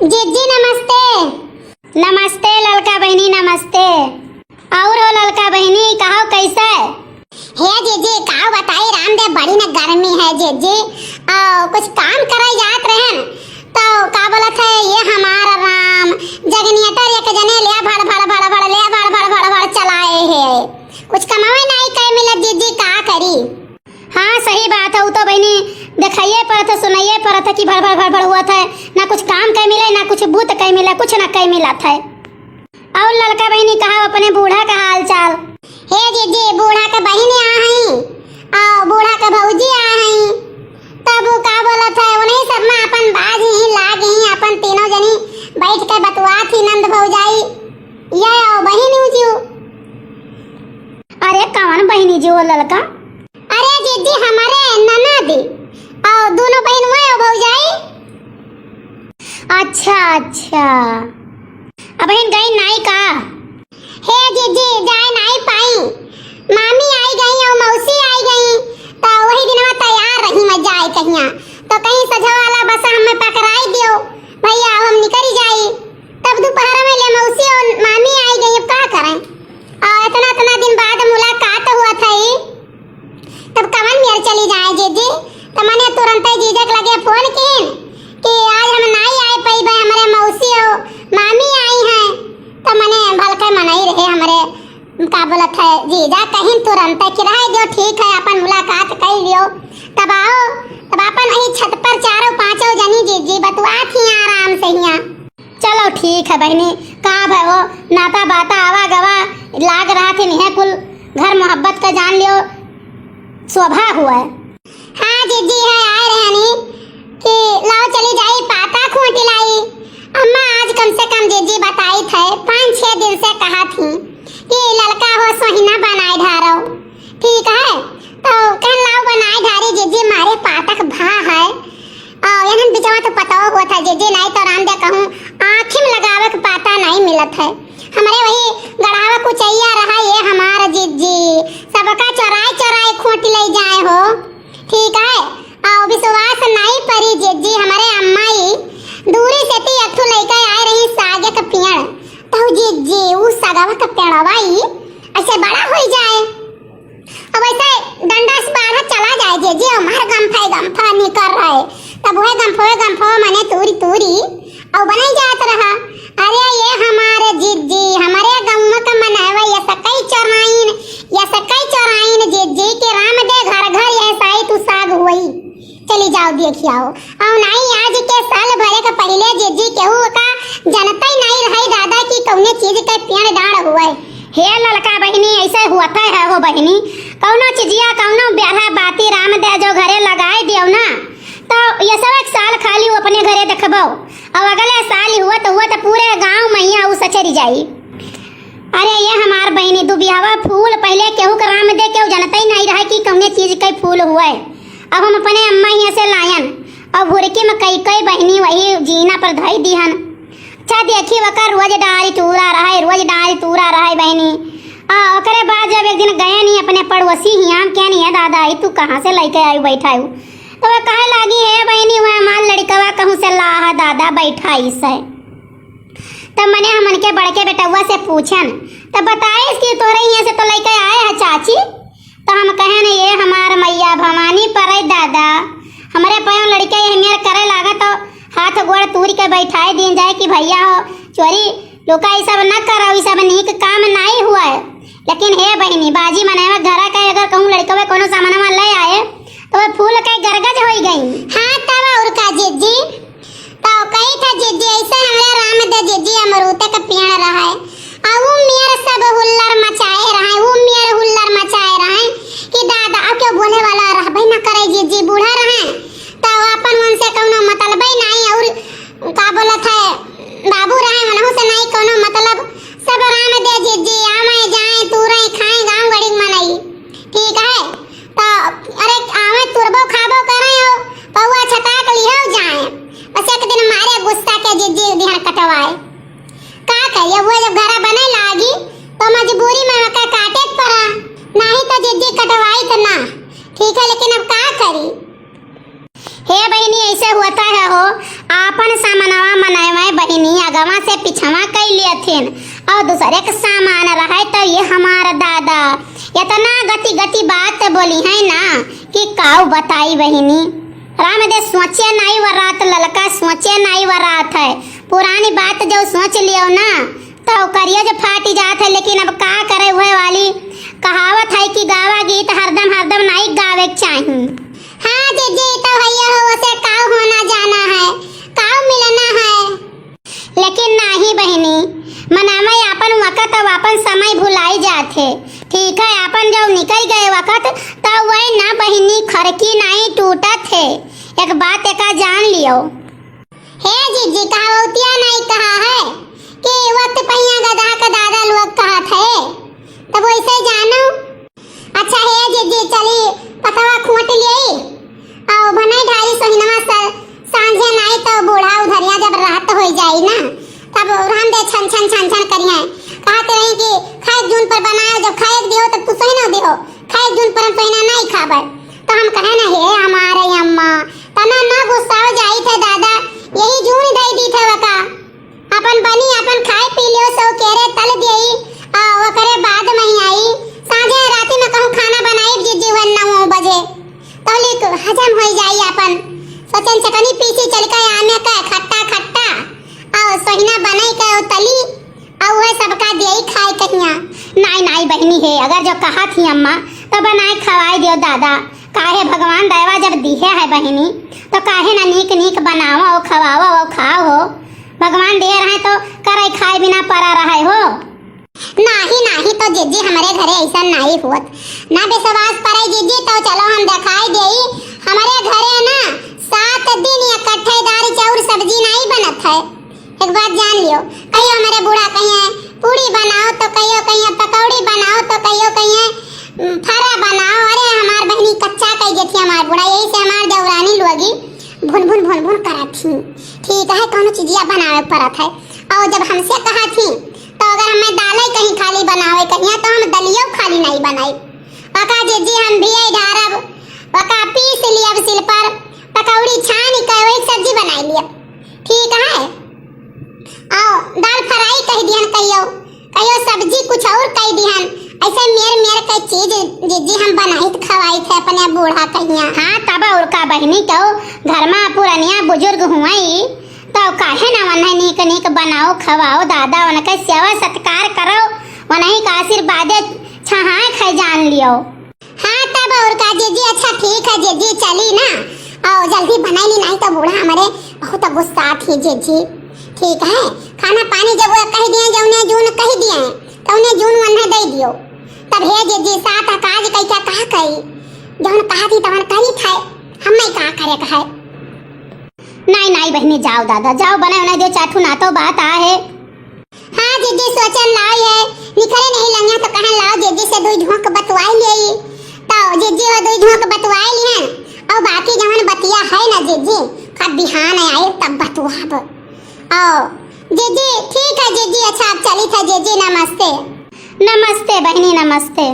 जीजी नमस्ते। नमस्ते ललका बहनी नमस्ते। और हो ललका बहनी कहो कैसे? हे जीजी का बताई रामदेव बड़ी न गर्मी है जीजी। कुछ काम करे जात रहे तो का बोलत है ये हमारा राम जगनियटर एक जने ले भड़ भड़ भड़ भड़ ले भड़ भड़ भड़ भड़ चलाए है। कुछ कमावे नहीं कहीं मिला जीजी का करी। हाँ सही बात है। वो तो बहनी दिखाइए पड़त है सुनाइए पड़त है कि भड़ भड़ भड़ भड़ हुआ था। ना कुछ काम कहीं मिला ना कुछ बूत कहीं मिला कुछ ना कहीं मिला था। और ललका बहनी कहा अपने बूढ़ा का हाल चाल? हे जीजी बूढ़ा के बहनी आ हई और बूढ़ा के भौजी आ हई तब वो का बोलत है उन्हीं सब में अपन बाज ही लाग ही अपन तीनों जनी बैठ के बतवा थी नंद भौजाई ये ओ बहनी उजियो। अरे कौन बहनी जी वो ललका? अरे जीजी हमारे ननद और दोनों बहन हुए भौजाई। अच्छा अच्छा अब बहन गई नाई का? हे जीजी जाए नहीं पाई मामी आई गई और मौसी आई गई तो वही दिन तैयार रही मैं जाए कहिया तो कहीं सजा वाला बस हमें पकड़ाई दियो भैया हम निकल जाई। तब दोपहर में ले मौसी और मामी आई गई अब क्या करें और इतना दिन बाद मुलाकात हुआ था तब कवन मेर चली जाए जीजी तो मैंने तुरंत ही जीजा के लगे फोन किन कि आज हम नहीं आए पाई भाई हमारे मौसी और मामी आई हैं तो मैंने भलके मनाई रहे हमारे का बोलत है जीजा कहीं तुरंत किराए दो ठीक है अपन मुलाकात कर लियो तब आओ तब अपन वही छत पर चारों पांचों जनी जीजी बतवा थी आराम से हिया। चलो ठीक है बहनी कहा भाई वो नाता बाता आवा गवा लाग रहा थे नहीं कुल घर मोहब्बत का जान लियो शोभा हुआ है। हाँ जीजी है आए रहे नहीं कि लाओ चली जाई पाता खूंटी लाई अम्मा आज कम से कम जीजी बताई थे 5-6 दिन से कहा थी कि लड़का हो सोहिना बनाए ढारो ठीक है तो कह लाओ बनाए ढारी जीजी मारे पातक भा है और यहन बिचवा तो पता हुआ था जीजी नहीं तो राम दे कहूं आँखी में लगावे के पाता नहीं मिलत है हमारे वही गढ़ावा कुचैया रहा ये हमारा जीजी सबका चौराई चौराई खूंटी ले जाए हो ठीक है और विश्वास नहीं परी जीजी हमारे अम्मा ही दूरी से ती अठू लेकर आए रही सागे का पेड़ तो जीजी वो सगावा का पेड़वाई ऐसे बड़ा हो जाए अब ऐसे डंडा से बाहर चला जाए जीजी हमारे गमफा निकल रहे तब वह गमफो मने तूरी तूरी और बनाई जात रहा। अरे ये हमारे जीजी हमारे गांव का मनावा ये सकई चौराइन जीजी के राम दे घर घर ऐसा ही तू साग हुई चली जाओ देखी आओ और नहीं आज के साल भरे का पहले जीजी केहू का जनता ही नहीं रही दादा की कौने चीज के पेड़ डाड़ हुए। हे ललका बहनी ऐसे होता है हो बहनी कौनो चिजिया कौनो ब्याह बाती राम दे जो घरे लगाए दियो ना तो ये सब एक साल खाली वो अपने घरे देखबो और अगले साल हुआ तो पूरे गांव मैया उ सचरी जाई। अरे ये हमार बहनी दुबियावा फूल पहले केहू का राम दे केहू जनता ही नहीं रहा कि कौने चीज के फूल हुए अब हम अपने अम्मा ही से लायन और भुरकी में कई कई बहनी वही जीना पर धई दिहन। अच्छा देखी वकर रोज डाली टूरा रहा है बहनी ओकरे बाद जब एक दिन गए नहीं अपने पड़ोसी हिया क्या नहीं है दादा आई तू कहाँ से लेके आई बैठा हूँ तो वह कहे लगी है बहनी वह हमार लड़कवा कहूँ से ला दादा बैठा है तब मैंने हमन के बड़के बेटवा से पूछन तब बताए इसकी तोरे यहाँ से तो लेके आए है चाची तो हम कहे न ये हमार मैया भवानी पर दादा हमारे पैर लड़के ये करे लागा तो हाथ गोड़ तूर के बैठाए दिन जाए कि भैया हो चोरी लोका ये सब न करो ये सब नीक काम नहीं हुआ है लेकिन हे बहनी बाजी मनाए घर का अगर कहूँ लड़के कोनो सामान ले आए तो वह फूल का गरगज हो गई। हाँ तब और का जीजी तो कही था जीजी ऐसे हमारे राम दे जीजी अमरूद का पेड़ रहा है और वो मेरे सब हुल्लर मचाए रहे कि दादा अब क्यों बोले वाला रह भाई ना करे जीजी बूढ़ा रहे तो अपन मन से कोनो मतलब ही नहीं और का बोलत है बाबू रहे मनहु से नहीं कोनो मतलब सब राम दे जीजी आवे जाए तूरे खाए गांव गड़ी मनाई ठीक है तो अरे आवे तुरबो खाबो करे हो पौआ छटाक लियो जाए बस एक दिन मारे गुस्सा के जीजी ध्यान कटवाए का कहिए वो जब घर बने लागी तो मजबूरी में मक्का काटे पड़ा नहीं तो जीजी कटवाई तो ना ठीक है लेकिन अब का करी। हे बहनी ऐसे होता है हो आपन सामनवा मनावे से पिछवा कई लिए थिन और दूसरे के सामान रहे तो ये हमारा दादा इतना गति गति बात बोली है ना कि काऊ बताई बहिनी राम दे सोचे नहीं व रात ललका सोचे नहीं व रात है पुरानी बात जो सोच लियो ना तो करिए जो फाटी जात है लेकिन अब का करे हुए वाली कहावत है कि गावा गीत हरदम हरदम नहीं गावे चाहिए। हाँ जीजी तो भैया हो उसे काऊ होना जाना है काऊ मिलना है लेकिन नहीं बहनी मनावे अपन वक़्त अब अपन समय भुलाई जाते ठीक है अपन जब निकल गए वक़्त तब वह ना बहनी खरकी नहीं टूटत है एक बात एका जान लियो। हे जीजी कहावतिया नहीं कहा है कि वक्त पहिया गधा का दादा लोग कहा थे तब वैसे जानो। अच्छा हे जीजी चली पतवा खोट लिये और बनाई ढाई सोहिनवा सर सांझे नहीं तो बूढ़ा उधरिया जब रात हो जाई ना तब हम दे छन छन छन छन करिए कहते रही कि खाए जून पर बनाओ जब खाए दियो तब तू सही ना दियो खाए जून पर हम सही नहीं खाबे तो हम कहे ना हे हमारे अम्मा तना ना गुस्सा हो जाई थे दादा यही जून दे दी थे वका अपन बनी अपन खाए पी लियो सो केरे तल देई आ वो करे बाद में आई सांझे राती में कहूं खाना बनाई जी जीवन 9 बजे तो लिक हजम हो जाई अपन सोचन चटनी पीसी चल के आने का खट्टा खट्टा और सहिना बनाई के तली और वह सबका देई खाए कहिया। नहीं नहीं बहनी है अगर जो कहा थी अम्मा तो बनाए खवाई दियो दादा काहे भगवान दया जब दिए है बहनी तो काहे ना नीक नीक बनाओ और खवाओ और खाओ हो भगवान दे रहे तो करे खाए बिना परा रहे हो। नहीं नहीं तो जीजी हमारे घरे ऐसा नहीं हुत ना विश्वास पड़े जीजी तो चलो हम दिखाई देई हमारे घरे ना 7 दिन इकट्ठे दाल चाउर सब्जी नहीं बनत है एक बात जान लियो कहियो हमारे बूढ़ा कहिए पूड़ी बनाओ तो कहियो कहिए पकौड़ी बनाओ तो कहियो कहिए फरा बनाओ अरे हमार बहनी कच्चा कह गई थी हमार बूढ़ा यही से हमार देवरानी लोगी भुन भुन करत थी ठीक है कौन चीजिया बनावे पड़त है और जब हमसे कहा थी तो अगर हमें दाल कहीं खाली बनावे कहिए तो हम दलियो खाली नहीं बनाई पका जीजी हम भी ढारब पका पीस लिया सिल पर पकौड़ी छान के वही सब्जी बनाई लिया ठीक है आओ दाल फ्राई कह दिहन कहियो कहियो सब्जी कुछ और कह दिहन ऐसे मेर के चीज जीजी हम बनाई खवाई थे अपने बूढ़ा कहिया। हाँ तब और का बहनी तो घर में पुरानिया बुजुर्ग हुई तो काहे ना वन्हे नीक नीक बनाओ खवाओ दादा उनके सेवा सत्कार करो उन्हीं का आशीर्वाद छहाए खाए जान लियो। हाँ तब और का जीजी अच्छा ठीक है जीजी चली ना और जल्दी बनाई नहीं तो बूढ़ा हमारे बहुत गुस्सा थी जीजी ठीक है खाना पानी जब वो कह दिए जो उन्हें जून कह दिए तो उन्हें जून वन्हे दे दियो तब हे जीजी साथ काज कह क्या कहा कही जौन कहा थी तवन कही थे हम नहीं कहा करे कहे। नहीं नहीं बहनी जाओ दादा जाओ बने उन्हें दो चाटू ना तो बात आ है। हाँ जीजी सोचन लाई है निकले नहीं लंगा तो कहां लाओ जीजी से दो झोंक बतवाई ले तो जीजी वो दो झोंक बतवाई ली हैं और बाकी जवन बतिया है ना जीजी कब बिहान आए तब बतवाब आओ जीजी ठीक है जीजी अच्छा आप चली था जीजी नमस्ते। नमस्ते बहनी नमस्ते।